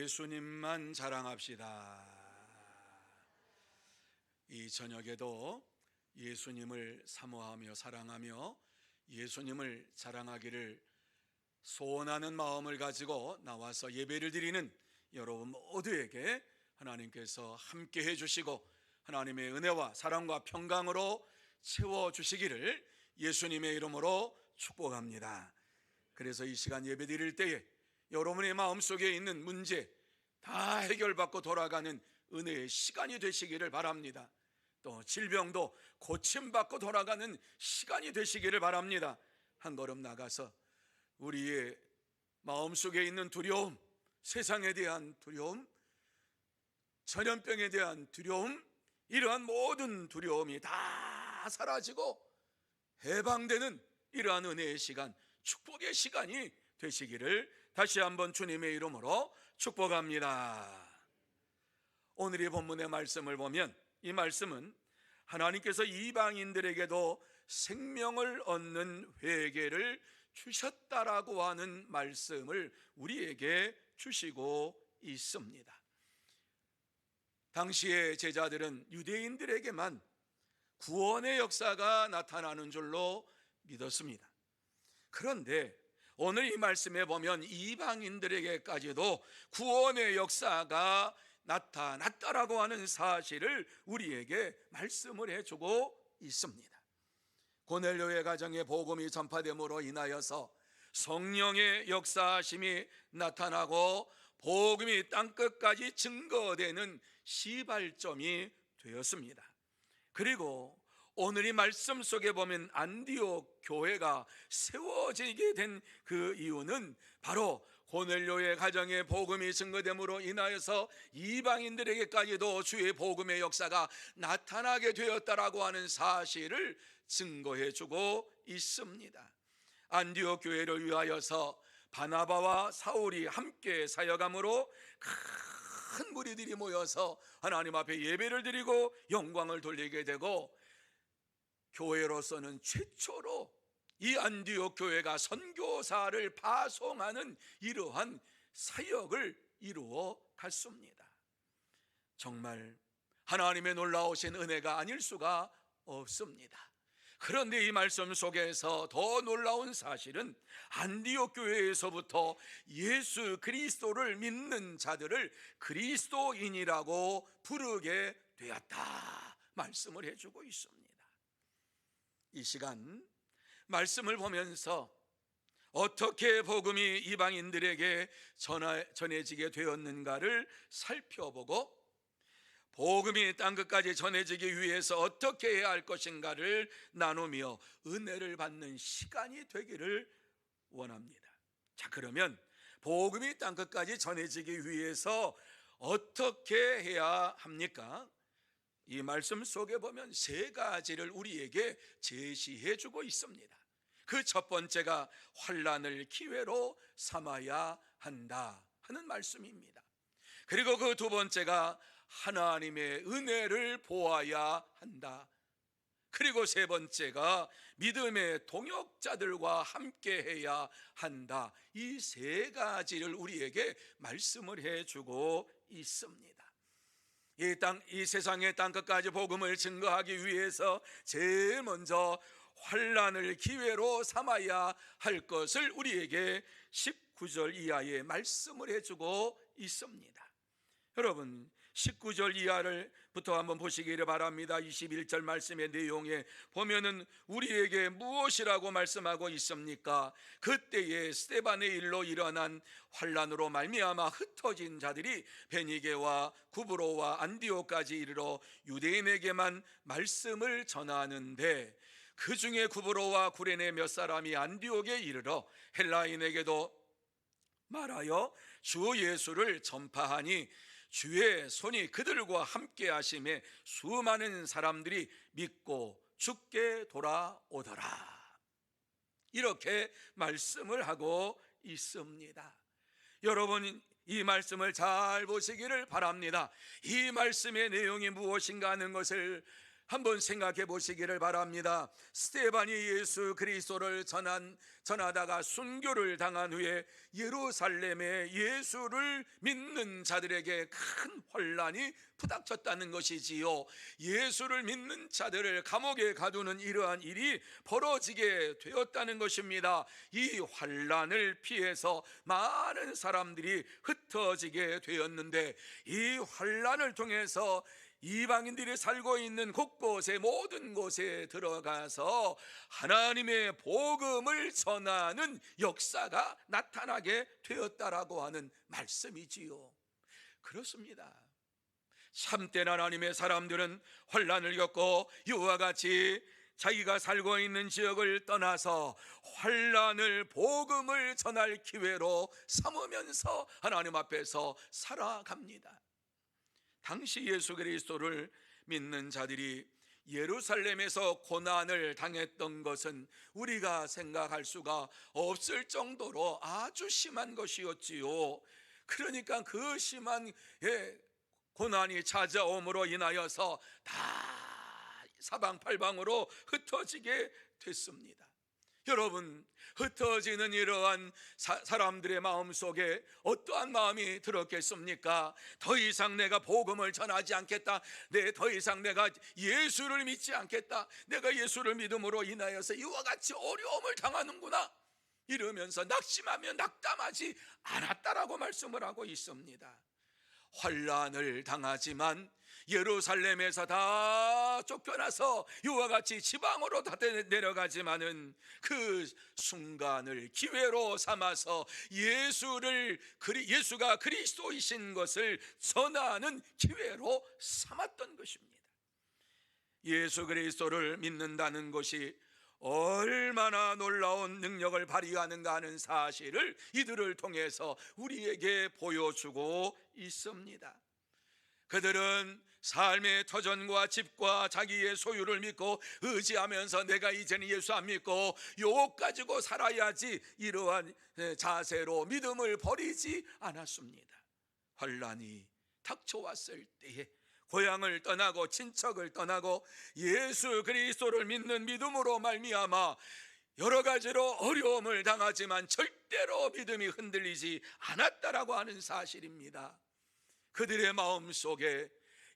예수님만 자랑합시다. 이 저녁에도 예수님을 사모하며 사랑하며 예수님을 자랑하기를 소원하는 마음을 가지고 나와서 예배를 드리는 여러분 모두에게 하나님께서 함께 해주시고 하나님의 은혜와 사랑과 평강으로 채워주시기를 예수님의 이름으로 축복합니다. 그래서 이 시간 예배 드릴 때에 여러분의 마음속에 있는 문제 다 해결받고 돌아가는 은혜의 시간이 되시기를 바랍니다. 또 질병도 고침받고 돌아가는 시간이 되시기를 바랍니다. 한 걸음 나가서 우리의 마음속에 있는 두려움, 세상에 대한 두려움, 전염병에 대한 두려움, 이러한 모든 두려움이 다 사라지고 해방되는 이러한 은혜의 시간, 축복의 시간이 되시기를 다시 한번 주님의 이름으로 축복합니다. 오늘의 본문의 말씀을 보면 이 말씀은 하나님께서 이방인들에게도 생명을 얻는 회개를 주셨다라고 하는 말씀을 우리에게 주시고 있습니다. 당시의 제자들은 유대인들에게만 구원의 역사가 나타나는 줄로 믿었습니다. 그런데 오늘 이 말씀에 보면 이방인들에게까지도 구원의 역사가 나타났다라고 하는 사실을 우리에게 말씀을 해주고 있습니다. 고넬료의 가정에 복음이 전파됨으로 인하여서 성령의 역사하심이 나타나고 복음이 땅끝까지 증거되는 시발점이 되었습니다. 그리고 오늘 이 말씀 속에 보면 안디옥 교회가 세워지게 된 그 이유는 바로 고넬료의 가정에 복음이 증거됨으로 인하여서 이방인들에게까지도 주의 복음의 역사가 나타나게 되었다라고 하는 사실을 증거해 주고 있습니다. 안디옥 교회를 위하여서 바나바와 사울이 함께 사역함으로 큰 무리들이 모여서 하나님 앞에 예배를 드리고 영광을 돌리게 되고, 교회로서는 최초로 이 안디옥 교회가 선교사를 파송하는 이러한 사역을 이루어 갔습니다. 정말 하나님의 놀라우신 은혜가 아닐 수가 없습니다. 그런데 이 말씀 속에서 더 놀라운 사실은 안디옥 교회에서부터 예수 그리스도를 믿는 자들을 그리스도인이라고 부르게 되었다 말씀을 해주고 있습니다. 이 시간 말씀을 보면서 어떻게 복음이 이방인들에게 전해지게 되었는가를 살펴보고, 복음이 땅끝까지 전해지기 위해서 어떻게 해야 할 것인가를 나누며 은혜를 받는 시간이 되기를 원합니다. 자, 그러면 복음이 땅끝까지 전해지기 위해서 어떻게 해야 합니까? 이 말씀 속에 보면 세 가지를 우리에게 제시해 주고 있습니다. 그 첫 번째가 환난을 기회로 삼아야 한다 하는 말씀입니다. 그리고 그 두 번째가 하나님의 은혜를 보아야 한다. 그리고 세 번째가 믿음의 동역자들과 함께 해야 한다. 이 세 가지를 우리에게 말씀을 해주고 있습니다. 이 세상의 땅끝까지 복음을 증거하기 위해서 제일 먼저 환난을 기회로 삼아야 할 것을 우리에게 19절 이하에 말씀을 해주고 있습니다. 여러분 19절 이하를부터 한번 보시기를 바랍니다. 21절 말씀의 내용에 보면은 우리에게 무엇이라고 말씀하고 있습니까? 그때에 스데반의 일로 일어난 환난으로 말미암아 흩어진 자들이 베니게와 구브로와 안디옥까지 이르러 유대인에게만 말씀을 전하는데, 그 중에 구브로와 구레네 몇 사람이 안디옥에 이르러 헬라인에게도 말하여 주 예수를 전파하니 주의 손이 그들과 함께 하심에 수많은 사람들이 믿고 주께 돌아오더라. 이렇게 말씀을 하고 있습니다. 여러분 이 말씀을 잘 보시기를 바랍니다. 이 말씀의 내용이 무엇인가 하는 것을 한번 생각해 보시기를 바랍니다. 스데반이 예수 그리스도를 전하다가 순교를 당한 후에 예루살렘에 예수를 믿는 자들에게 큰 환란이 부닥쳤다는 것이지요. 예수를 믿는 자들을 감옥에 가두는 이러한 일이 벌어지게 되었다는 것입니다. 이 환란을 피해서 많은 사람들이 흩어지게 되었는데, 이 환란을 통해서 이방인들이 살고 있는 곳곳에, 모든 곳에 들어가서 하나님의 복음을 전하는 역사가 나타나게 되었다라고 하는 말씀이지요. 그렇습니다. 참된 하나님의 사람들은 환난을 겪고 이와 같이 자기가 살고 있는 지역을 떠나서 환난을 복음을 전할 기회로 삼으면서 하나님 앞에서 살아갑니다. 당시 예수 그리스도를 믿는 자들이 예루살렘에서 고난을 당했던 것은 우리가 생각할 수가 없을 정도로 아주 심한 것이었지요. 그러니까 그 심한 고난이 찾아옴으로 인하여서 다 사방팔방으로 흩어지게 됐습니다. 여러분, 흩어지는 이러한 사람들의 마음속에 어떠한 마음이 들었겠습니까? 더 이상 내가 복음을 전하지 않겠다, 더 이상 내가 예수를 믿지 않겠다, 내가 예수를 믿음으로 인하여서 이와 같이 어려움을 당하는구나, 이러면서 낙심하며 낙담하지 않았다라고 말씀을 하고 있습니다. 환난을 당하지만 예루살렘에서 다 쫓겨나서 이와 같이 지방으로 다 내려가지만은 그 순간을 기회로 삼아서 예수가 그리스도이신 것을 전하는 기회로 삼았던 것입니다. 예수 그리스도를 믿는다는 것이 얼마나 놀라운 능력을 발휘하는가 하는 사실을 이들을 통해서 우리에게 보여주고 있습니다. 그들은 삶의 터전과 집과 자기의 소유를 믿고 의지하면서 내가 이제는 예수 안 믿고 요것 가지고 살아야지, 이러한 자세로 믿음을 버리지 않았습니다. 환난이 닥쳐왔을 때에 고향을 떠나고 친척을 떠나고 예수 그리스도를 믿는 믿음으로 말미암아 여러 가지로 어려움을 당하지만 절대로 믿음이 흔들리지 않았다라고 하는 사실입니다. 그들의 마음속에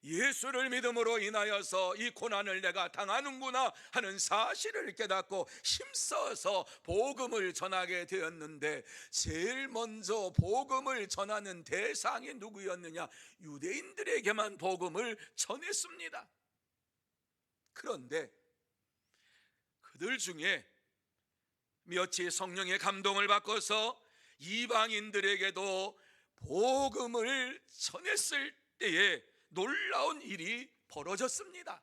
예수를 믿음으로 인하여서 이 고난을 내가 당하는구나 하는 사실을 깨닫고 힘써서 복음을 전하게 되었는데, 제일 먼저 복음을 전하는 대상이 누구였느냐? 유대인들에게만 복음을 전했습니다. 그런데 그들 중에 몇이 성령의 감동을 받고서 이방인들에게도 복음을 전했을 때에 놀라운 일이 벌어졌습니다.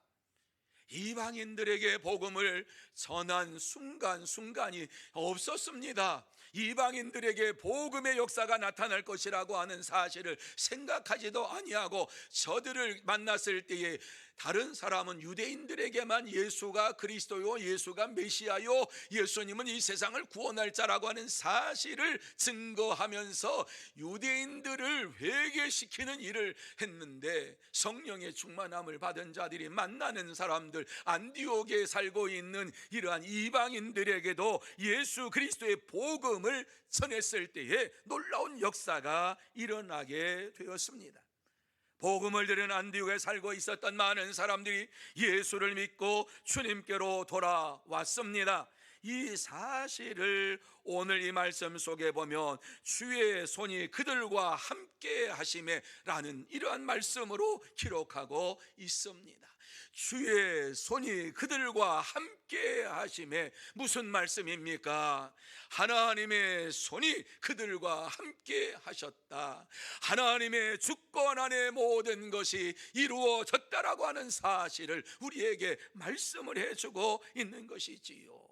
이방인들에게 복음을 전한 순간이 없었습니다. 이방인들에게 복음의 역사가 나타날 것이라고 하는 사실을 생각하지도 아니하고, 저들을 만났을 때에 다른 사람은 유대인들에게만 예수가 그리스도요, 예수가 메시아요, 예수님은 이 세상을 구원할 자라고 하는 사실을 증거하면서 유대인들을 회개시키는 일을 했는데, 성령의 충만함을 받은 자들이 만나는 사람들, 안디옥에 살고 있는 이러한 이방인들에게도 예수 그리스도의 복음을 전했을 때에 놀라운 역사가 일어나게 되었습니다. 복음을 들은 안디옥에 살고 있었던 많은 사람들이 예수를 믿고 주님께로 돌아왔습니다. 이 사실을 오늘 이 말씀 속에 보면 주의 손이 그들과 함께 하심에 라는 이러한 말씀으로 기록하고 있습니다. 주의 손이 그들과 함께 하심에, 무슨 말씀입니까? 하나님의 손이 그들과 함께 하셨다, 하나님의 주권 안에 모든 것이 이루어졌다라고 하는 사실을 우리에게 말씀을 해주고 있는 것이지요.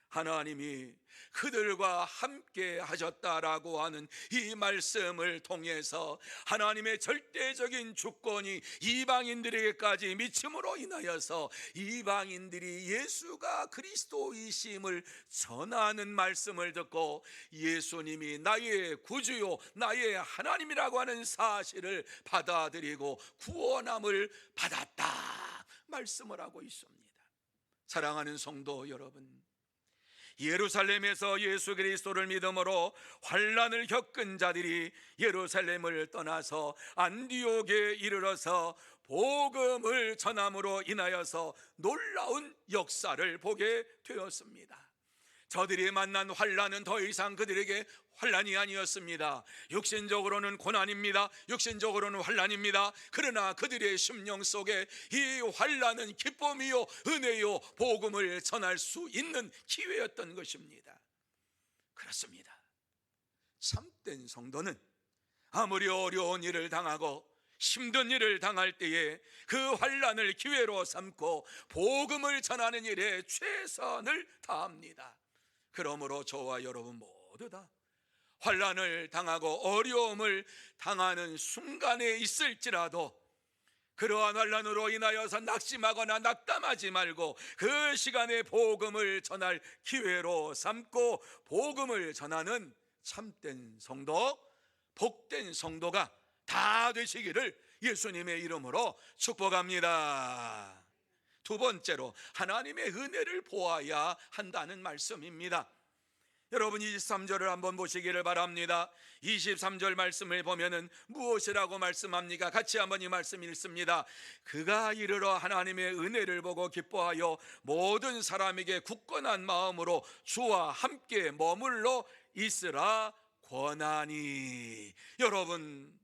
하나님이 그들과 함께 하셨다라고 하는 이 말씀을 통해서 하나님의 절대적인 주권이 이방인들에게까지 미침으로 인하여서 이방인들이 예수가 그리스도이심을 전하는 말씀을 듣고 예수님이 나의 구주요 나의 하나님이라고 하는 사실을 받아들이고 구원함을 받았다 말씀을 하고 있습니다. 사랑하는 성도 여러분, 예루살렘에서 예수 그리스도를 믿음으로 환난을 겪은 자들이 예루살렘을 떠나서 안디옥에 이르러서 복음을 전함으로 인하여서 놀라운 역사를 보게 되었습니다. 저들이 만난 환난은 더 이상 그들에게 환난이 아니었습니다. 육신적으로는 고난입니다. 육신적으로는 환난입니다. 그러나 그들의 심령 속에 이 환난은 기쁨이요 은혜요 복음을 전할 수 있는 기회였던 것입니다. 그렇습니다. 참된 성도는 아무리 어려운 일을 당하고 힘든 일을 당할 때에 그 환난을 기회로 삼고 복음을 전하는 일에 최선을 다합니다. 그러므로 저와 여러분 모두 다 환난을 당하고 어려움을 당하는 순간에 있을지라도 그러한 환난으로 인하여서 낙심하거나 낙담하지 말고 그 시간에 복음을 전할 기회로 삼고 복음을 전하는 참된 성도, 복된 성도가 다 되시기를 예수님의 이름으로 축복합니다. 두 번째로 하나님의 은혜를 보아야 한다는 말씀입니다. 여러분 23절을 한번 보시기를 바랍니다. 23절 말씀을 보면은 무엇이라고 말씀합니까? 같이 한번 이 말씀 읽습니다. 그가 이르러 하나님의 은혜를 보고 기뻐하여 모든 사람에게 굳건한 마음으로 주와 함께 머물러 있으라 권하니. 여러분,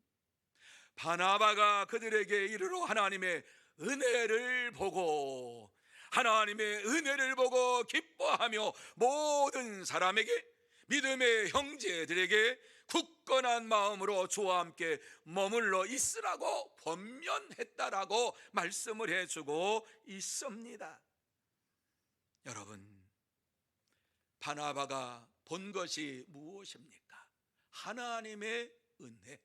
바나바가 그들에게 이르러 하나님의 은혜를 보고 하나님의 은혜를 보고 기뻐하며 모든 사람에게 믿음의 형제들에게 굳건한 마음으로 주와 함께 머물러 있으라고 권면했다라고 말씀을 해주고 있습니다. 여러분, 바나바가 본 것이 무엇입니까? 하나님의 은혜.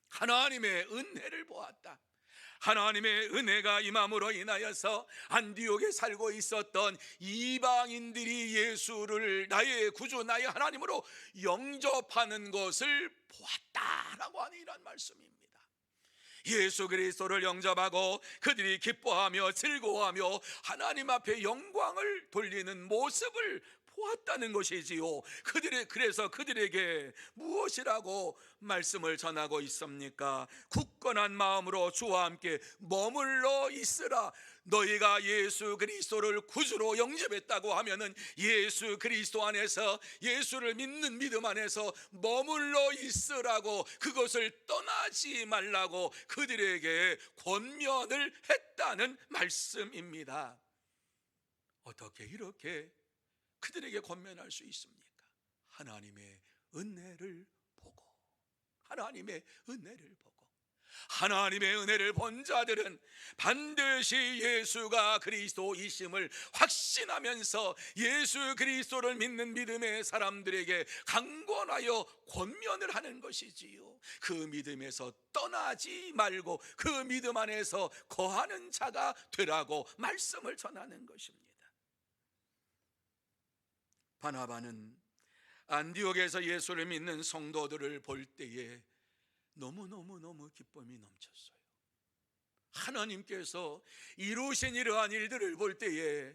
하나님의 은혜를 보았다. 하나님의 은혜가 임함으로 인하여서 안디옥에 살고 있었던 이방인들이 예수를 나의 구주 나의 하나님으로 영접하는 것을 보았다라고 하는 이런 말씀입니다. 예수 그리스도를 영접하고 그들이 기뻐하며 즐거워하며 하나님 앞에 영광을 돌리는 모습을 보았다는 것이지요. 그래서 그들에게 무엇이라고 말씀을 전하고 있습니까? 굳건한 마음으로 주와 함께 머물러 있으라. 너희가 예수 그리스도를 구주로 영접했다고 하면은 예수 그리스도 안에서 예수를 믿는 믿음 안에서 머물러 있으라고, 그것을 떠나지 말라고 그들에게 권면을 했다는 말씀입니다. 어떻게 이렇게 그들에게 권면할 수 있습니까? 하나님의 은혜를 보고, 하나님의 은혜를 보고, 하나님의 은혜를 본 자들은 반드시 예수가 그리스도이심을 확신하면서 예수 그리스도를 믿는 믿음의 사람들에게 강권하여 권면을 하는 것이지요. 그 믿음에서 떠나지 말고 그 믿음 안에서 거하는 자가 되라고 말씀을 전하는 것입니다. 바나바는 안디옥에서 예수를 믿는 성도들을 볼 때에 너무 기쁨이 넘쳤어요. 하나님께서 이루신 이러한 일들을 볼 때에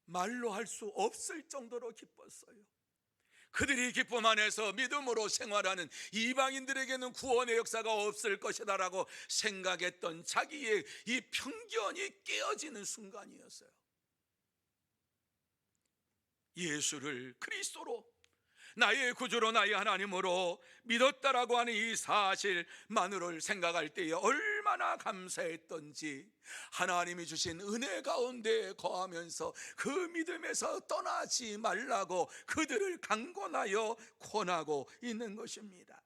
말로 할 수 없을 정도로 기뻤어요. 그들이 기쁨 안에서 믿음으로 생활하는 이방인들에게는 구원의 역사가 없을 것이다라고 생각했던 자기의 이 편견이 깨어지는 순간이었어요. 예수를 그리스도로 나의 구주로 나의 하나님으로 믿었다라고 하는 이 사실만을 생각할 때에 얼마나 감사했던지, 하나님이 주신 은혜 가운데 거하면서 그 믿음에서 떠나지 말라고 그들을 강권하여 권하고 있는 것입니다.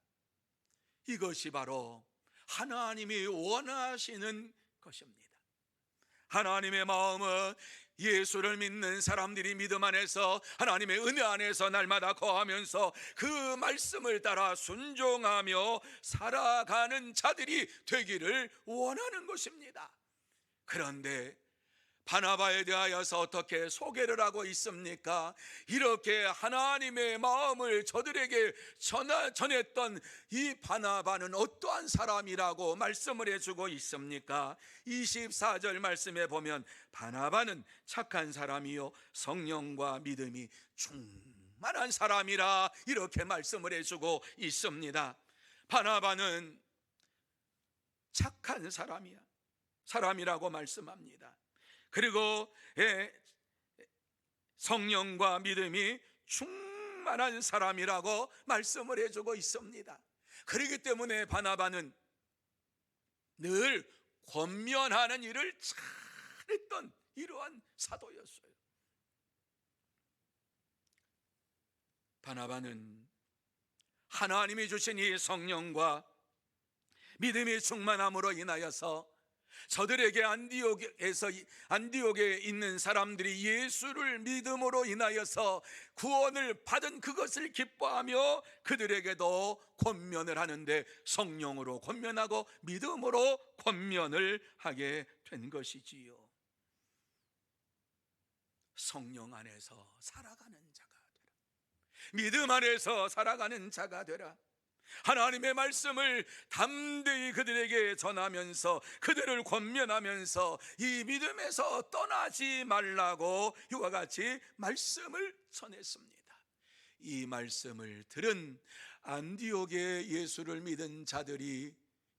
이것이 바로 하나님이 원하시는 것입니다. 하나님의 마음은 예수를 믿는 사람들이 믿음 안에서 하나님의 은혜 안에서 날마다 거하면서 그 말씀을 따라 순종하며 살아가는 자들이 되기를 원하는 것입니다. 그런데 바나바에 대하여서 어떻게 소개를 하고 있습니까? 이렇게 하나님의 마음을 저들에게 전했던 이 바나바는 어떠한 사람이라고 말씀을 해주고 있습니까? 24절 말씀에 보면 바나바는 착한 사람이요 성령과 믿음이 충만한 사람이라 이렇게 말씀을 해주고 있습니다. 바나바는 착한 사람이라고 말씀합니다. 그리고 성령과 믿음이 충만한 사람이라고 말씀을 해주고 있습니다. 그렇기 때문에 바나바는 늘 권면하는 일을 잘했던 이러한 사도였어요. 바나바는 하나님이 주신 이 성령과 믿음이 충만함으로 인하여서 저들에게 안디옥에 있는 사람들이 예수를 믿음으로 인하여서 구원을 받은 그것을 기뻐하며 그들에게도 권면을 하는데 성령으로 권면하고 믿음으로 권면을 하게 된 것이지요. 성령 안에서 살아가는 자가 되라. 믿음 안에서 살아가는 자가 되라. 하나님의 말씀을 담대히 그들에게 전하면서 그들을 권면하면서 이 믿음에서 떠나지 말라고 이와 같이 말씀을 전했습니다. 이 말씀을 들은 안디옥의 예수를 믿은 자들이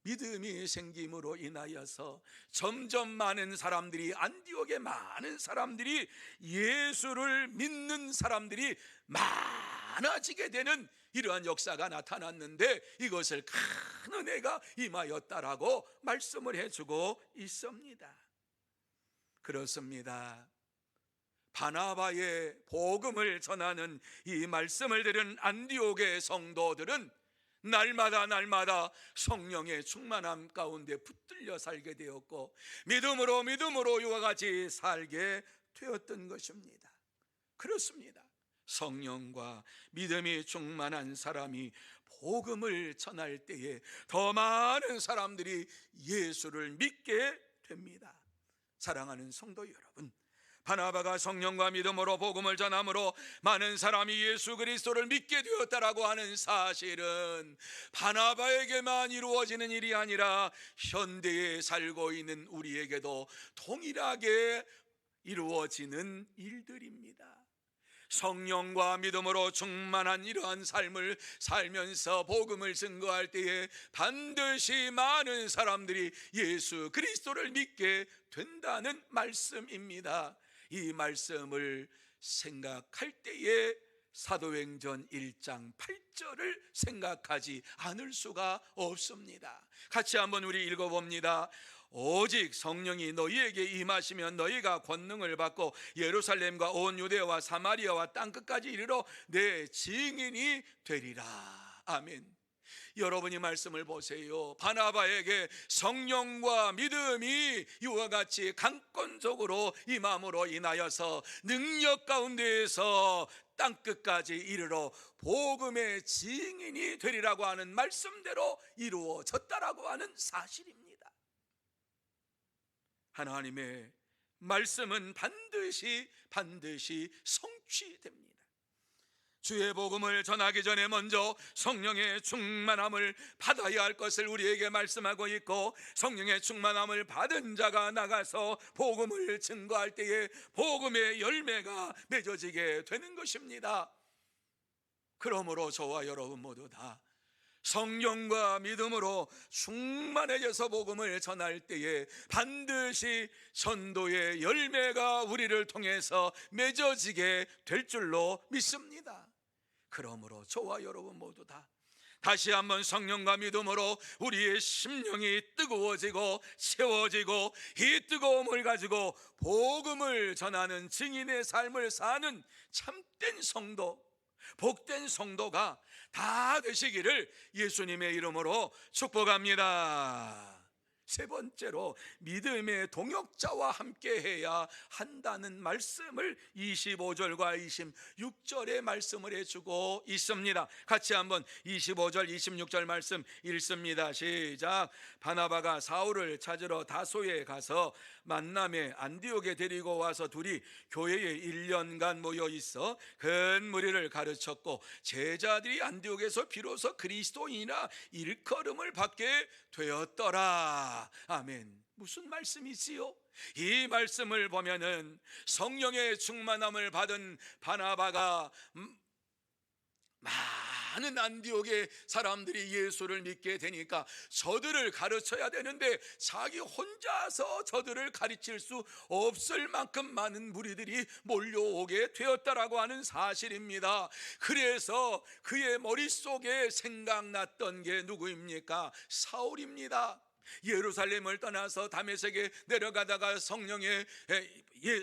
믿음이 생김으로 인하여서 점점 많은 사람들이, 안디옥의 많은 사람들이 예수를 믿는 사람들이 많아지게 되는 이러한 역사가 나타났는데 이것을 큰 은혜가 임하였다라고 말씀을 해주고 있습니다. 그렇습니다. 바나바의 복음을 전하는 이 말씀을 들은 안디옥의 성도들은 날마다 성령의 충만함 가운데 붙들려 살게 되었고 믿음으로 이와 같이 살게 되었던 것입니다. 그렇습니다. 성령과 믿음이 충만한 사람이 복음을 전할 때에 더 많은 사람들이 예수를 믿게 됩니다. 사랑하는 성도 여러분, 바나바가 성령과 믿음으로 복음을 전함으로 많은 사람이 예수 그리스도를 믿게 되었다라고 하는 사실은 바나바에게만 이루어지는 일이 아니라 현대에 살고 있는 우리에게도 동일하게 이루어지는 일들입니다. 성령과 믿음으로 충만한 이러한 삶을 살면서 복음을 증거할 때에 반드시 많은 사람들이 예수 그리스도를 믿게 된다는 말씀입니다. 이 말씀을 생각할 때에 사도행전 1장 8절을 생각하지 않을 수가 없습니다. 같이 한번 우리 읽어봅니다. 오직 성령이 너희에게 임하시면 너희가 권능을 받고 예루살렘과 온 유대와 사마리아와 땅끝까지 이르러 내 증인이 되리라. 아멘. 여러분이 말씀을 보세요. 바나바에게 성령과 믿음이 이와 같이 강권적으로 임함으로 인하여서 능력 가운데에서 땅끝까지 이르러 복음의 증인이 되리라고 하는 말씀대로 이루어졌다라고 하는 사실입니다. 하나님의 말씀은 반드시 성취됩니다. 주의 복음을 전하기 전에 먼저 성령의 충만함을 받아야 할 것을 우리에게 말씀하고 있고, 성령의 충만함을 받은 자가 나가서 복음을 증거할 때에 복음의 열매가 맺어지게 되는 것입니다. 그러므로 저와 여러분 모두 다 성령과 믿음으로 충만해져서 복음을 전할 때에 반드시 전도의 열매가 우리를 통해서 맺어지게 될 줄로 믿습니다. 그러므로 저와 여러분 모두 다 다시 한번 성령과 믿음으로 우리의 심령이 뜨거워지고 채워지고 이 뜨거움을 가지고 복음을 전하는 증인의 삶을 사는 참된 성도, 복된 성도가 다 되시기를 예수님의 이름으로 축복합니다. 세 번째로 믿음의 동역자와 함께해야 한다는 말씀을 25절과 26절에 말씀을 해주고 있습니다. 같이 한번 25절 26절 말씀 읽습니다. 시작. 바나바가 사울을 찾으러 다소에 가서 만남에 안디옥에 데리고 와서 둘이 교회에 1년간 모여 있어 큰 무리를 가르쳤고 제자들이 안디옥에서 비로소 그리스도인이라 일컬음을 받게 되었더라. 아멘. 무슨 말씀이지요? 이 말씀을 보면은 성령의 충만함을 받은 바나바가 많은 안디옥의 사람들이 예수를 믿게 되니까 저들을 가르쳐야 되는데 자기 혼자서 저들을 가르칠 수 없을 만큼 많은 무리들이 몰려오게 되었다라고 하는 사실입니다. 그래서 그의 머릿속에 생각났던 게 누구입니까? 사울입니다. 예루살렘을 떠나서 다메섹에 내려가다가 성령의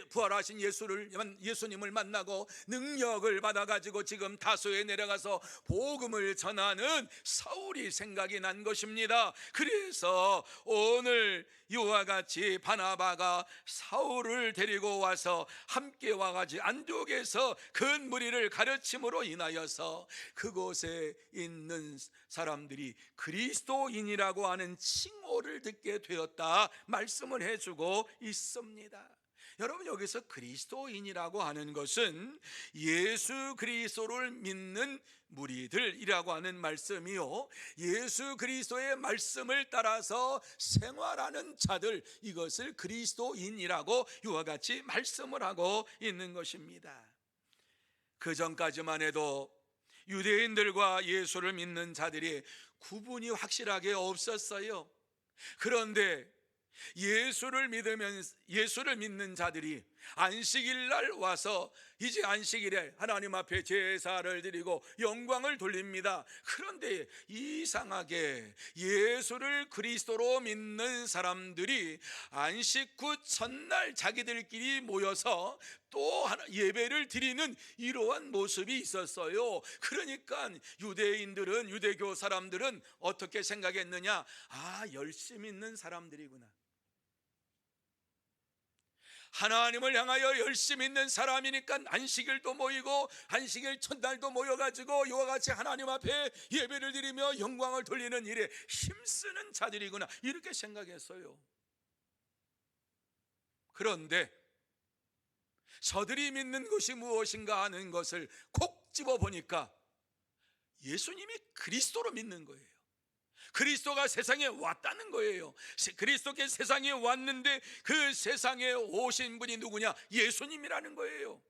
부활하신 예수님을 만나고 능력을 받아가지고 지금 다소에 내려가서 복음을 전하는 사울이 생각이 난 것입니다. 그래서 오늘 이와 같이 바나바가 사울을 데리고 와서 함께 와가지고 안디옥에서 큰 무리를 가르침으로 인하여서 그곳에 있는 사람들이 그리스도인이라고 하는 칭호를 듣게 되었다 말씀을 해주고 있습니다. 여러분, 여기서 그리스도인이라고 하는 것은 예수 그리스도를 믿는 무리들이라고 하는 말씀이요, 예수 그리스도의 말씀을 따라서 생활하는 자들, 이것을 그리스도인이라고 이와 같이 말씀을 하고 있는 것입니다. 그 전까지만 해도 유대인들과 예수를 믿는 자들이 구분이 확실하게 없었어요. 그런데 예수를 믿는 자들이 안식일 날 와서 이제 안식일에 하나님 앞에 제사를 드리고 영광을 돌립니다. 그런데 이상하게 예수를 그리스도로 믿는 사람들이 안식 후 첫날 자기들끼리 모여서 또 하나 예배를 드리는 이러한 모습이 있었어요. 그러니까 유대교 사람들은 어떻게 생각했느냐? 열심 있는 사람들이구나. 하나님을 향하여 열심히 있는 사람이니까 안식일도 모이고 안식일 첫날도 모여가지고 이와 같이 하나님 앞에 예배를 드리며 영광을 돌리는 일에 힘쓰는 자들이구나, 이렇게 생각했어요. 그런데 저들이 믿는 것이 무엇인가 하는 것을 콕 집어보니까 예수님이 그리스도로 믿는 거예요. 그리스도가 세상에 왔다는 거예요. 그리스도께 세상에 왔는데 그 세상에 오신 분이 누구냐? 예수님이라는 거예요.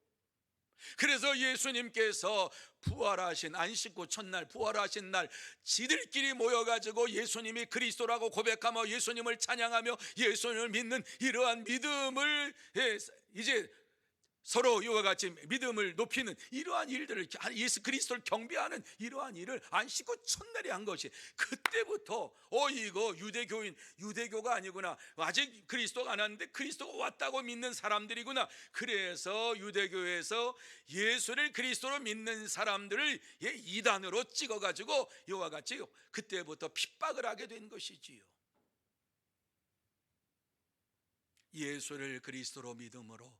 그래서 예수님께서 부활하신 안식 후 첫날 부활하신 날 지들끼리 모여가지고 예수님이 그리스도라고 고백하며 예수님을 찬양하며 예수님을 믿는 이러한 믿음을 이제 서로 이와 같이 믿음을 높이는 이러한 일들을, 예수 그리스도를 경배하는 이러한 일을 안식 후 첫날에 한 것이, 그때부터 이거 유대교가 아니구나, 아직 그리스도가 안 왔는데 그리스도가 왔다고 믿는 사람들이구나. 그래서 유대교에서 예수를 그리스도로 믿는 사람들을 이단으로 찍어가지고 이와 같이 그때부터 핍박을 하게 된 것이지요. 예수를 그리스도로 믿음으로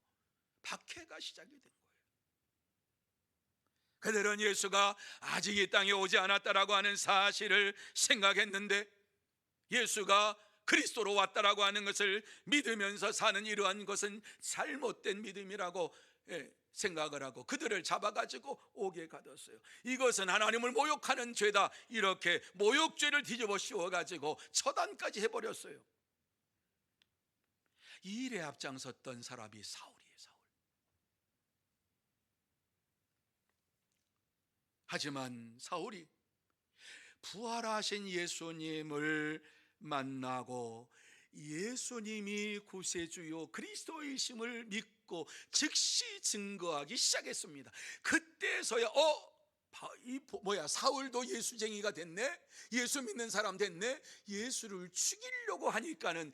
박해가 시작이 된 거예요. 그들은 예수가 아직 이 땅에 오지 않았다라고 하는 사실을 생각했는데 예수가 그리스도로 왔다라고 하는 것을 믿으면서 사는 이러한 것은 잘못된 믿음이라고 생각을 하고 그들을 잡아가지고 옥에 가뒀어요. 이것은 하나님을 모욕하는 죄다, 이렇게 모욕죄를 뒤집어 씌워가지고 처단까지 해버렸어요. 이 일에 앞장섰던 사람이 사울이에요. 하지만 사울이 부활하신 예수님을 만나고 예수님이 구세주요 그리스도이심을 믿고 즉시 증거하기 시작했습니다. 그때서야 사울도 예수쟁이가 됐네, 예수 믿는 사람 됐네, 예수를 죽이려고 하니까는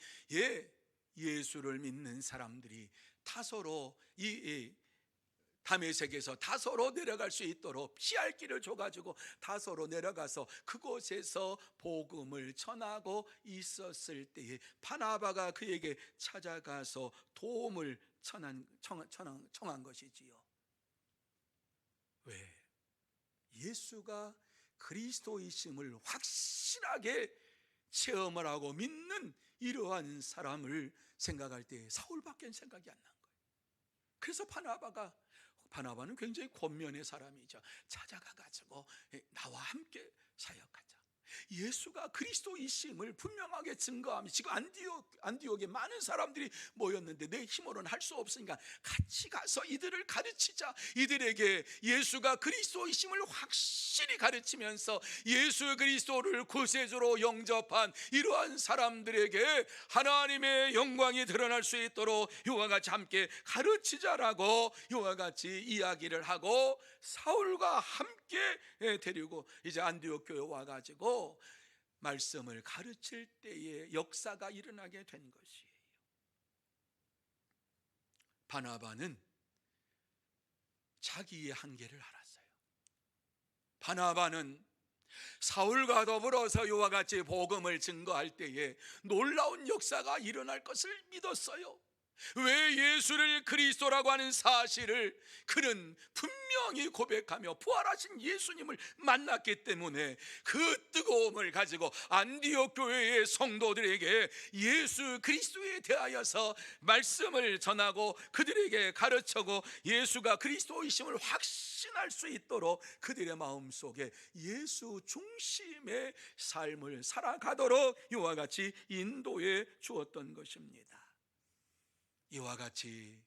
예수를 믿는 사람들이 다소로 다메섹에서 다소로 내려갈 수 있도록 피할 길을 줘가지고 다소로 내려가서 그곳에서 복음을 전하고 있었을 때에 바나바가 그에게 찾아가서 도움을 청한 것이지요. 왜? 예수가 그리스도이심을 확실하게 체험을 하고 믿는 이러한 사람을 생각할 때 사울밖에 생각이 안 난 거예요. 그래서 바나바는 굉장히 권면의 사람이죠. 찾아가가지고 나와 함께 사역하자. 예수가 그리스도이심을 분명하게 증거하며, 지금 안디옥에 많은 사람들이 모였는데 내 힘으로는 할 수 없으니까 같이 가서 이들을 가르치자. 이들에게 예수가 그리스도이심을 확실히 가르치면서 예수 그리스도를 구세주로 영접한 이러한 사람들에게 하나님의 영광이 드러날 수 있도록 이와 같이 함께 가르치자라고 이와 같이 이야기를 하고 사울과 함께 데리고 이제 안디옥 교회에 와가지고 말씀을 가르칠 때에 역사가 일어나게 된 것이에요. 바나바는 자기의 한계를 알았어요. 바나바는 사울과 더불어서 이와 같이 복음을 증거할 때에 놀라운 역사가 일어날 것을 믿었어요. 왜? 예수를 그리스도라고 하는 사실을 그는 분명히 고백하며 부활하신 예수님을 만났기 때문에 그 뜨거움을 가지고 안디옥 교회의 성도들에게 예수 그리스도에 대하여서 말씀을 전하고 그들에게 가르치고 예수가 그리스도이심을 확신할 수 있도록 그들의 마음속에 예수 중심의 삶을 살아가도록 이와 같이 인도해 주었던 것입니다. 이와 같이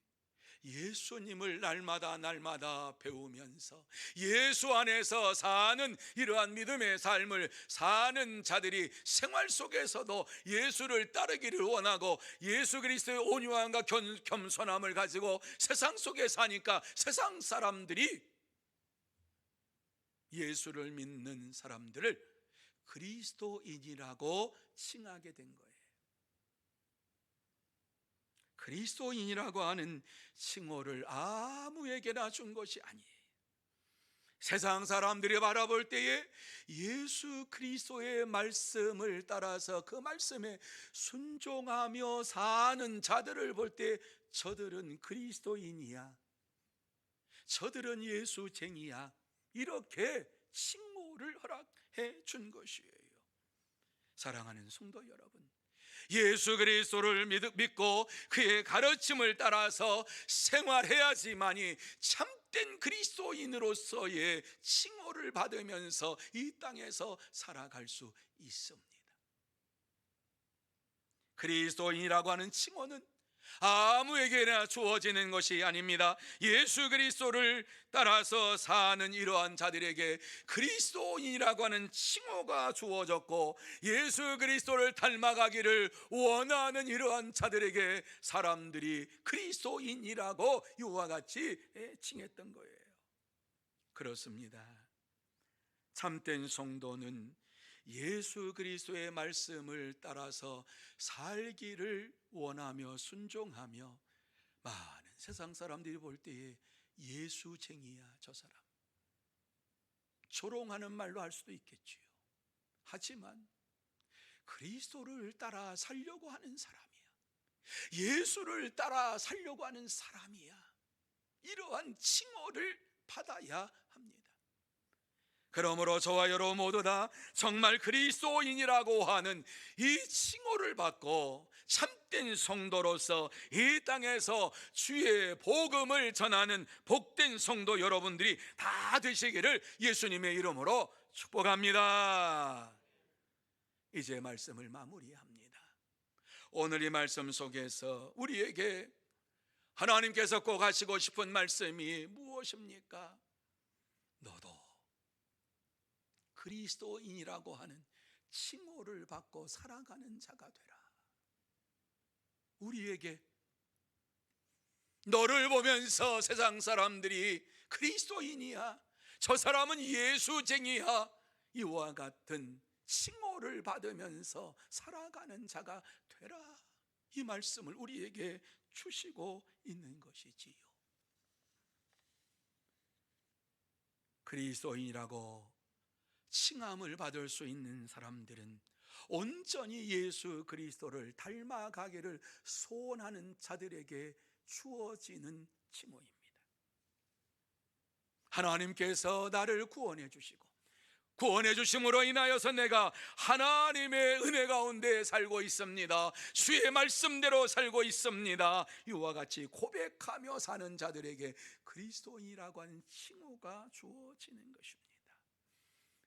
예수님을 날마다 배우면서 예수 안에서 사는 이러한 믿음의 삶을 사는 자들이 생활 속에서도 예수를 따르기를 원하고 예수 그리스도의 온유함과 겸손함을 가지고 세상 속에 사니까 세상 사람들이 예수를 믿는 사람들을 그리스도인이라고 칭하게 된 거예요. 그리스도인이라고 하는 칭호를 아무에게나 준 것이 아니에요. 세상 사람들이 바라볼 때에 예수 그리스도의 말씀을 따라서 그 말씀에 순종하며 사는 자들을 볼 때 저들은 그리스도인이야, 저들은 예수쟁이야, 이렇게 칭호를 허락해 준 것이에요. 사랑하는 성도 여러분, 예수 그리스도를 믿고 그의 가르침을 따라서 생활해야지만이 참된 그리스도인으로서의 칭호를 받으면서 이 땅에서 살아갈 수 있습니다. 그리스도인이라고 하는 칭호는 아무에게나 주어지는 것이 아닙니다. 예수 그리스도를 따라서 사는 이러한 자들에게 그리스도인이라고 하는 칭호가 주어졌고, 예수 그리스도를 닮아가기를 원하는 이러한 자들에게 사람들이 그리스도인이라고 이와 같이 칭했던 거예요. 그렇습니다. 참된 성도는 예수 그리스도의 말씀을 따라서 살기를 원하며 순종하며 많은 세상 사람들이 볼 때에 예수쟁이야, 저 사람, 조롱하는 말로 할 수도 있겠지요. 하지만 그리스도를 따라 살려고 하는 사람이야, 예수를 따라 살려고 하는 사람이야, 이러한 칭호를 받아야 합니다. 그러므로 저와 여러분 모두 다 정말 그리스도인이라고 하는 이 칭호를 받고 참된 성도로서 이 땅에서 주의 복음을 전하는 복된 성도 여러분들이 다 되시기를 예수님의 이름으로 축복합니다. 이제 말씀을 마무리합니다. 오늘 이 말씀 속에서 우리에게 하나님께서 꼭 하시고 싶은 말씀이 무엇입니까? 너도 그리스도인이라고 하는 칭호를 받고 살아가는 자가 되라. 우리에게 너를 보면서 세상 사람들이 그리스도인이야, 저 사람은 예수쟁이야, 이와 같은 칭호를 받으면서 살아가는 자가 되라, 이 말씀을 우리에게 주시고 있는 것이지요. 그리스도인이라고 칭함을 받을 수 있는 사람들은 온전히 예수 그리스도를 닮아가기를 소원하는 자들에게 주어지는 칭호입니다. 하나님께서 나를 구원해 주시고 구원해 주심으로 인하여서 내가 하나님의 은혜 가운데 살고 있습니다, 주의 말씀대로 살고 있습니다, 이와 같이 고백하며 사는 자들에게 그리스도인이라고 하는 칭호가 주어지는 것입니다.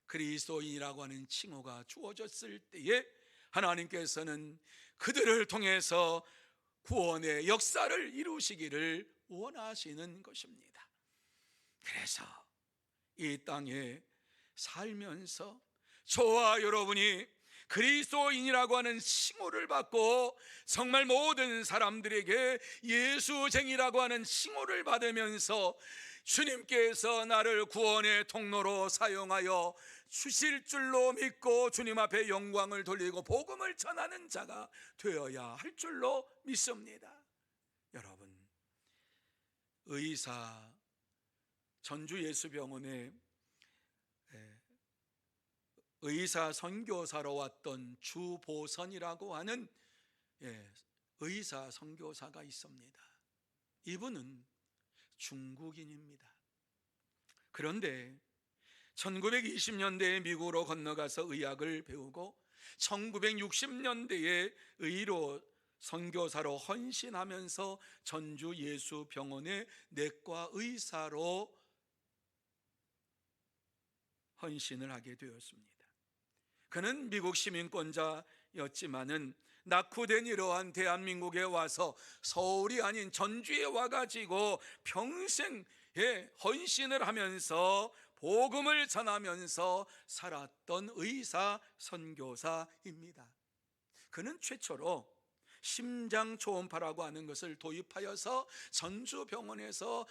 그리스도인이라고 하는 칭호가 주어졌을 때에 하나님께서는 그들을 통해서 구원의 역사를 이루시기를 원하시는 것입니다. 그래서 이 땅에 살면서 저와 여러분이 그리스도인이라고 하는 칭호를 받고 정말 모든 사람들에게 예수쟁이라고 하는 칭호를 받으면서 주님께서 나를 구원의 통로로 사용하여 주실 줄로 믿고 주님 앞에 영광을 돌리고 복음을 전하는 자가 되어야 할 줄로 믿습니다. 여러분, 의사 전주 예수병원에 의사 선교사로 왔던 주보선이라고 하는 의사 선교사가 있습니다. 이분은 중국인입니다. 그런데 1920년대에 미국으로 건너가서 의학을 배우고 1960년대에 의로 선교사로 헌신하면서 전주 예수병원의 내과 의사로 헌신을 하게 되었습니다. 그는 미국 시민권자였지만은 낙후된 이러한 대한민국에 와서 서울이 아닌 전주에 와가지고 평생 헌신을 하면서 복음을 전하면서 살았던 의사 선교사입니다. 그는 최초로 심장 초음파라고 하는 것을 도입하여서 전주병원에서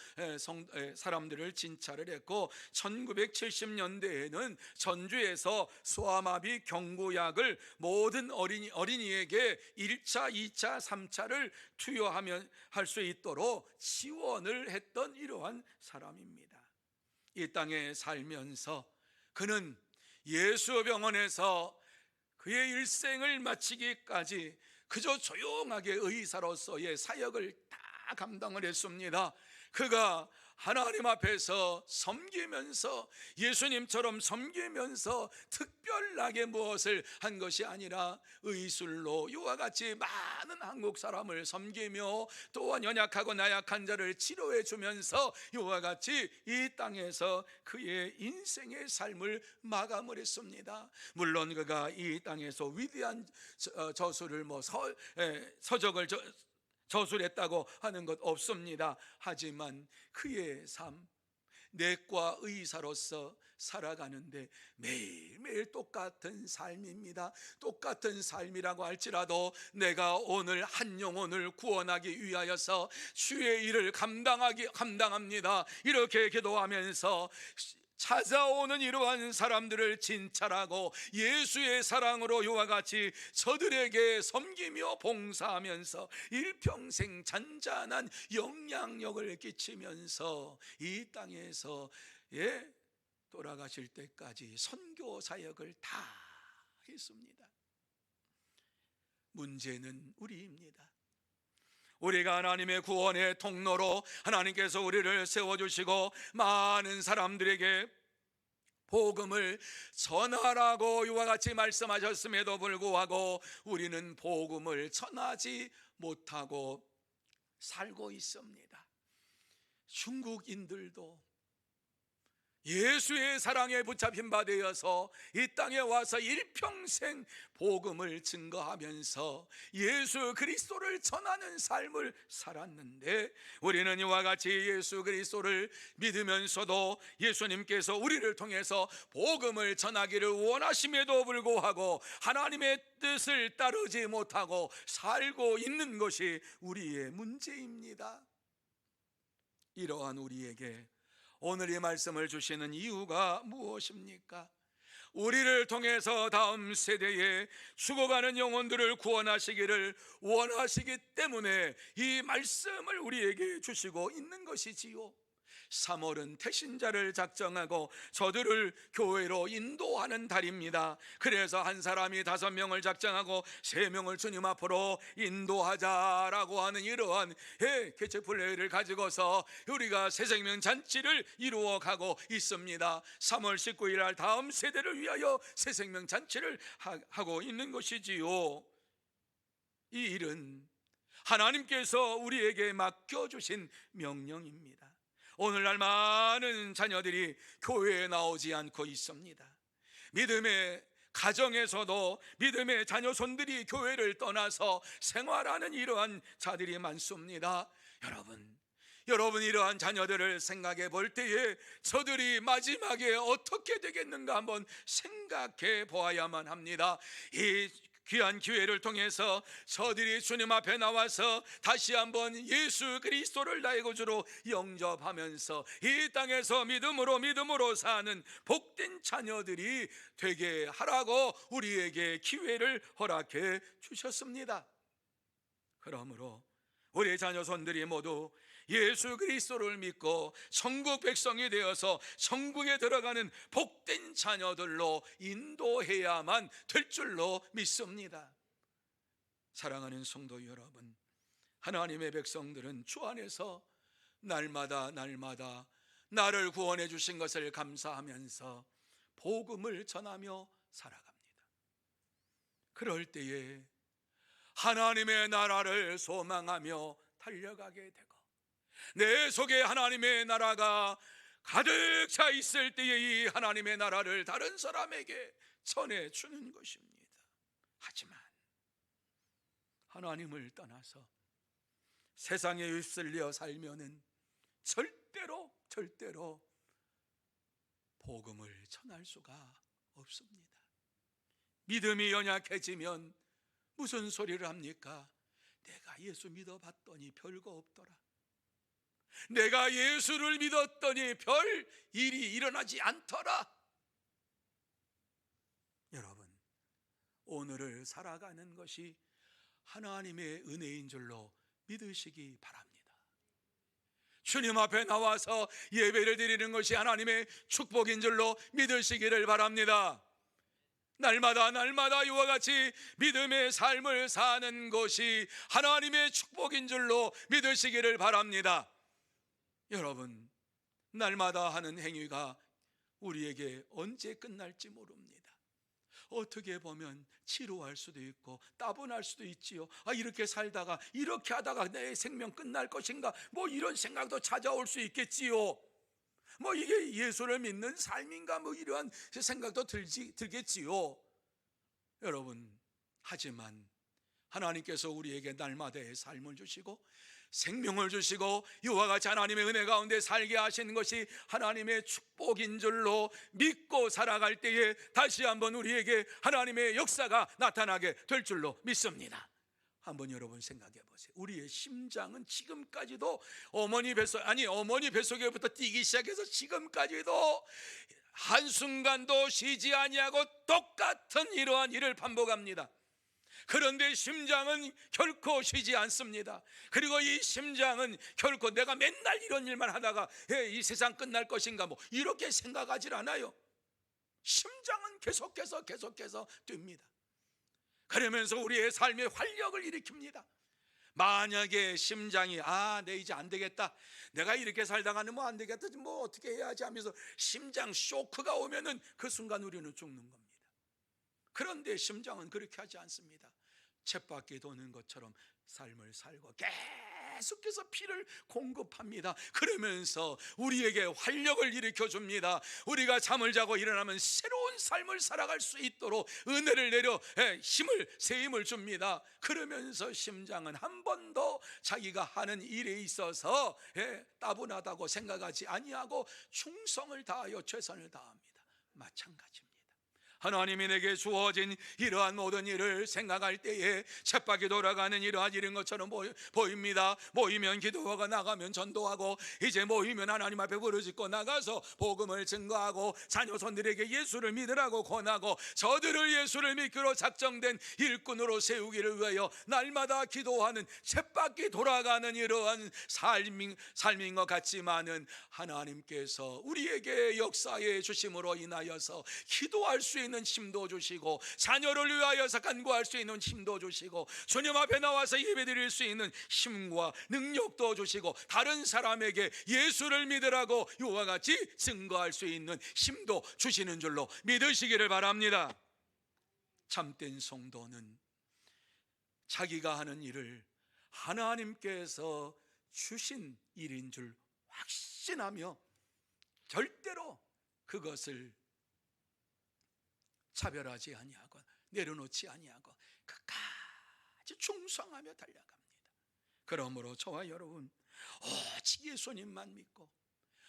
사람들을 진찰을 했고 1970년대에는 전주에서 소아마비 경구약을 모든 어린이에게 1차, 2차, 3차를 투여하면 할 수 있도록 지원을 했던 이러한 사람입니다. 이 땅에 살면서 그는 예수병원에서 그의 일생을 마치기까지 그저 조용하게 의사로서의 사역을 다 감당을 했습니다. 그가 하나님 앞에서 섬기면서 예수님처럼 섬기면서 특별하게 무엇을 한 것이 아니라 의술로 이와 같이 많은 한국 사람을 섬기며 또한 연약하고 나약한 자를 치료해 주면서 이와 같이 이 땅에서 그의 인생의 삶을 마감을 했습니다. 물론 그가 이 땅에서 위대한 저술을 서적을 저술했다고 하는 것 없습니다. 하지만 그의 삶, 내과 의사로서 살아가는데 매일매일 똑같은 삶입니다. 똑같은 삶이라고 할지라도 내가 오늘 한 영혼을 구원하기 위하여서 주의 일을 감당합니다. 이렇게 기도하면서 찾아오는 이러한 사람들을 진찰하고 예수의 사랑으로 이와 같이 저들에게 섬기며 봉사하면서 일평생 잔잔한 영향력을 끼치면서 이 땅에서 돌아가실 때까지 선교 사역을 다 했습니다. 문제는 우리입니다. 우리가 하나님의 구원의 통로로 하나님께서 우리를 세워주시고 많은 사람들에게 복음을 전하라고 이와 같이 말씀하셨음에도 불구하고 우리는 복음을 전하지 못하고 살고 있습니다. 중국인들도 예수의 사랑에 붙잡힌 바 되어서 이 땅에 와서 일평생 복음을 증거하면서 예수 그리스도를 전하는 삶을 살았는데 우리는 이와 같이 예수 그리스도를 믿으면서도 예수님께서 우리를 통해서 복음을 전하기를 원하심에도 불구하고 하나님의 뜻을 따르지 못하고 살고 있는 것이 우리의 문제입니다. 이러한 우리에게 오늘 이 말씀을 주시는 이유가 무엇입니까? 우리를 통해서 다음 세대에 죽어가는 영혼들을 구원하시기를 원하시기 때문에 이 말씀을 우리에게 주시고 있는 것이지요. 3월은 태신자를 작정하고 저들을 교회로 인도하는 달입니다. 그래서 한 사람이 5명을 작정하고 3명을 주님 앞으로 인도하자라고 하는 이러한 캐치플레이를 가지고서 우리가 새생명 잔치를 이루어가고 있습니다. 3월 19일 날 다음 세대를 위하여 새생명 잔치를 하고 있는 것이지요. 이 일은 하나님께서 우리에게 맡겨주신 명령입니다. 오늘날 많은 자녀들이 교회에 나오지 않고 있습니다. 믿음의 가정에서도 믿음의 자녀손들이 교회를 떠나서 생활하는 이러한 자들이 많습니다. 여러분 이러한 자녀들을 생각해 볼 때에 저들이 마지막에 어떻게 되겠는가 한번 생각해 보아야만 합니다. 이 귀한 기회를 통해서 저들이 주님 앞에 나와서 다시 한번 예수 그리스도를 나의 구주로 영접하면서 이 땅에서 믿음으로 사는 복된 자녀들이 되게 하라고 우리에게 기회를 허락해 주셨습니다. 그러므로 우리 자녀손들이 모두 예수 그리스도를 믿고 천국 백성이 되어서 천국에 들어가는 복된 자녀들로 인도해야만 될 줄로 믿습니다. 사랑하는 성도 여러분, 하나님의 백성들은 주 안에서 날마다 나를 구원해 주신 것을 감사하면서 복음을 전하며 살아갑니다. 그럴 때에 하나님의 나라를 소망하며 달려가게 되고 내 속에 하나님의 나라가 가득 차 있을 때에 이 하나님의 나라를 다른 사람에게 전해주는 것입니다. 하지만 하나님을 떠나서 세상에 휩쓸려 살면은 절대로 복음을 전할 수가 없습니다. 믿음이 연약해지면 무슨 소리를 합니까? 내가 예수 믿어봤더니 별거 없더라. 내가 예수를 믿었더니 별 일이 일어나지 않더라. 여러분, 오늘을 살아가는 것이 하나님의 은혜인 줄로 믿으시기 바랍니다. 주님 앞에 나와서 예배를 드리는 것이 하나님의 축복인 줄로 믿으시기를 바랍니다. 날마다 이와 같이 믿음의 삶을 사는 것이 하나님의 축복인 줄로 믿으시기를 바랍니다. 여러분, 날마다 하는 행위가 우리에게 언제 끝날지 모릅니다. 어떻게 보면 지루할 수도 있고 따분할 수도 있지요. 이렇게 살다가 이렇게 하다가 내 생명 끝날 것인가, 이런 생각도 찾아올 수 있겠지요. 이게 예수를 믿는 삶인가, 이러한 생각도 들겠지요. 여러분, 하지만 하나님께서 우리에게 날마다의 삶을 주시고 생명을 주시고 이와 같이 하나님의 은혜 가운데 살게 하시는 것이 하나님의 축복인 줄로 믿고 살아갈 때에 다시 한번 우리에게 하나님의 역사가 나타나게 될 줄로 믿습니다. 한번 여러분 생각해 보세요. 우리의 심장은 지금까지도 어머니 뱃속에부터 뛰기 시작해서 지금까지도 한순간도 쉬지 아니하고 똑같은 이러한 일을 반복합니다. 그런데 심장은 결코 쉬지 않습니다. 그리고 이 심장은 결코 내가 맨날 이런 일만 하다가 이 세상 끝날 것인가 이렇게 생각하질 않아요. 심장은 계속해서 뜁니다. 그러면서 우리의 삶에 활력을 일으킵니다. 만약에 심장이 내 이제 안 되겠다, 내가 이렇게 살다가는 안 되겠다, 어떻게 해야지 하면서 심장 쇼크가 오면은 그 순간 우리는 죽는 겁니다. 그런데 심장은 그렇게 하지 않습니다. 쳇바퀴 도는 것처럼 삶을 살고 계속해서 피를 공급합니다. 그러면서 우리에게 활력을 일으켜 줍니다. 우리가 잠을 자고 일어나면 새로운 삶을 살아갈 수 있도록 은혜를 내려 새 힘을 줍니다. 그러면서 심장은 한 번도 자기가 하는 일에 있어서 따분하다고 생각하지 아니하고 충성을 다하여 최선을 다합니다. 마찬가지입니다. 하나님이 내게 주어진 이러한 모든 일을 생각할 때에 쳇바퀴 돌아가는 이러한 일인 것처럼 보입니다. 모이면 기도하고 나가면 전도하고, 이제 모이면 하나님 앞에 부르짖고 나가서 복음을 증거하고 자녀손들에게 예수를 믿으라고 권하고, 저들을 예수를 믿기로 작정된 일꾼으로 세우기를 위하여 날마다 기도하는 쳇바퀴 돌아가는 이러한 삶인 것 같지만은, 하나님께서 우리에게 역사해 주심으로 인하여서 기도할 수 있는 힘도 주시고, 자녀를 위하여서 간구할 수 있는 힘도 주시고, 주님 앞에 나와서 예배드릴 수 있는 힘과 능력도 주시고, 다른 사람에게 예수를 믿으라고 이와 같이 증거할 수 있는 힘도 주시는 줄로 믿으시기를 바랍니다. 참된 성도는 자기가 하는 일을 하나님께서 주신 일인 줄 확신하며 절대로 그것을 차별하지 아니하고 내려놓지 아니하고 끝까지 충성하며 달려갑니다. 그러므로 저와 여러분, 오직 예수님만 믿고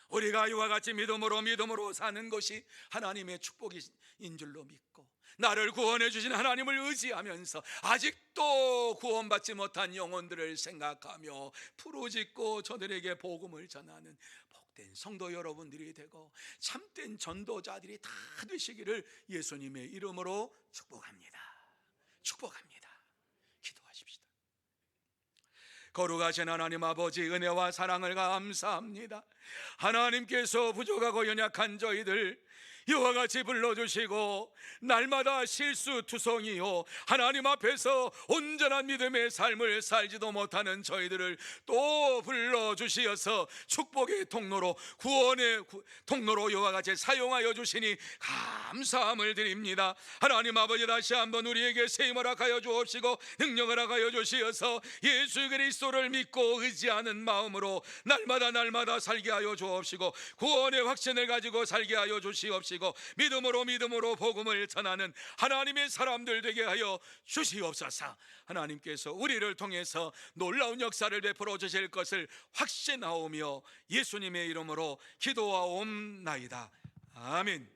우리가 이와 같이 믿음으로 사는 것이 하나님의 축복인 줄로 믿고, 나를 구원해 주신 하나님을 의지하면서 아직도 구원받지 못한 영혼들을 생각하며 부르짖고 저들에게 복음을 전하는 복된 성도 여러분들이 되고 참된 전도자들이 다 되시기를 예수님의 이름으로 축복합니다. 축복합니다. 기도하십시다. 거룩하신 하나님 아버지, 은혜와 사랑을 감사합니다. 하나님께서 부족하고 연약한 저희들 이와 같이 불러주시고, 날마다 실수투성이요 하나님 앞에서 온전한 믿음의 삶을 살지도 못하는 저희들을 또 불러주시어서 축복의 통로로, 구원의 통로로 이와 같이 사용하여 주시니 감사함을 드립니다. 하나님 아버지, 다시 한번 우리에게 세임을 허락하여 주옵시고 능력을 허락하여 주시어서 예수 그리스도를 믿고 의지하는 마음으로 날마다 살게 하여 주옵시고, 구원의 확신을 가지고 살게 하여 주시옵시고, 믿음으로 복음을 전하는 하나님의 사람들 되게 하여 주시옵소서. 하나님께서 우리를 통해서 놀라운 역사를 베풀어 주실 것을 확신하오며 예수님의 이름으로 기도하옵나이다. 아멘.